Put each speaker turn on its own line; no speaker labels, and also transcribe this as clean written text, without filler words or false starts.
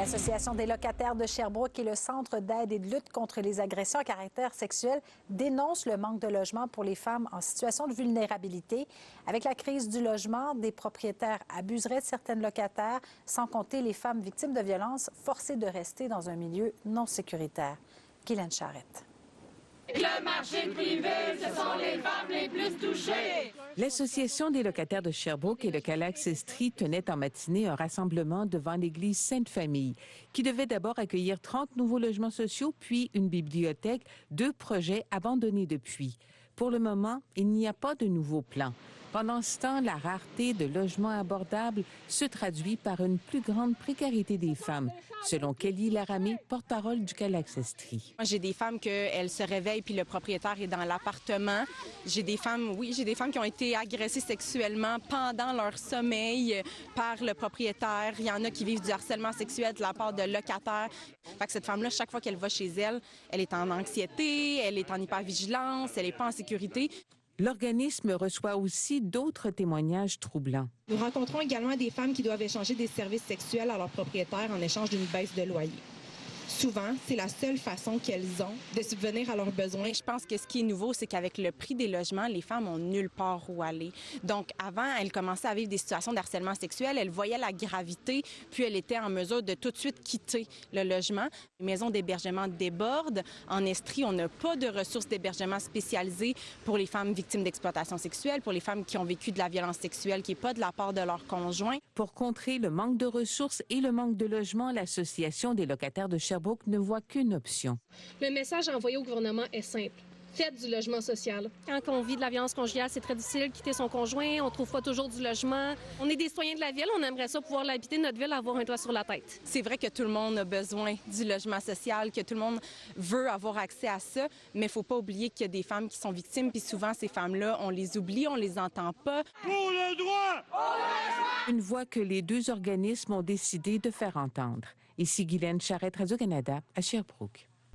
L'Association des locataires de Sherbrooke et le Centre d'aide et de lutte contre les agressions à caractère sexuel dénoncent le manque de logement pour les femmes en situation de vulnérabilité. Avec la crise du logement, des propriétaires abuseraient de certaines locataires, sans compter les femmes victimes de violences forcées de rester dans un milieu non sécuritaire. Guylaine Charrette.
Le marché privé, ce sont les femmes les plus touchées.
L'Association des locataires de Sherbrooke et le Calax Estrie tenaient en matinée un rassemblement devant l'église Sainte-Famille, qui devait d'abord accueillir 30 nouveaux logements sociaux, puis une bibliothèque, 2 projets abandonnés depuis. Pour le moment, il n'y a pas de nouveau plan. Pendant ce temps, la rareté de logements abordables se traduit par une plus grande précarité des femmes, selon Kelly Laramé, porte-parole du Calax Estrie.
J'ai des femmes qu'elles se réveillent puis le propriétaire est dans l'appartement. J'ai des femmes qui ont été agressées sexuellement pendant leur sommeil par le propriétaire. Il y en a qui vivent du harcèlement sexuel de la part de locataires. Fait que cette femme-là, chaque fois qu'elle va chez elle, elle est en anxiété, elle est en hypervigilance, elle n'est pas en sécurité.
L'organisme reçoit aussi d'autres témoignages troublants.
Nous rencontrons également des femmes qui doivent échanger des services sexuels à leurs propriétaires en échange d'une baisse de loyer. Souvent, c'est la seule façon qu'elles ont de subvenir à leurs besoins.
Je pense que ce qui est nouveau, c'est qu'avec le prix des logements, les femmes ont nulle part où aller. Donc, avant, elles commençaient à vivre des situations de harcèlement sexuel, elles voyaient la gravité, puis elles étaient en mesure de tout de suite quitter le logement. Les maisons d'hébergement débordent. En Estrie, on n'a pas de ressources d'hébergement spécialisées pour les femmes victimes d'exploitation sexuelle, pour les femmes qui ont vécu de la violence sexuelle qui n'est pas de la part de leur conjoint.
Pour contrer le manque de ressources et le manque de logement, l'Association des locataires de Sherbrooke ne voit qu'une option.
Le message envoyé au gouvernement est simple. Faites du logement social. Quand on vit de la violence conjugale, c'est très difficile de quitter son conjoint. On ne trouve pas toujours du logement. On est des citoyens de la ville. On aimerait ça pouvoir l'habiter, notre ville, avoir un toit sur la tête.
C'est vrai que tout le monde a besoin du logement social, que tout le monde veut avoir accès à ça, mais il ne faut pas oublier qu'il y a des femmes qui sont victimes, puis souvent, ces femmes-là, on les oublie, on les entend pas.
Pour le droit!
Une voix que les 2 organismes ont décidé de faire entendre. Ici Guylaine Charrette, Radio-Canada, à Sherbrooke.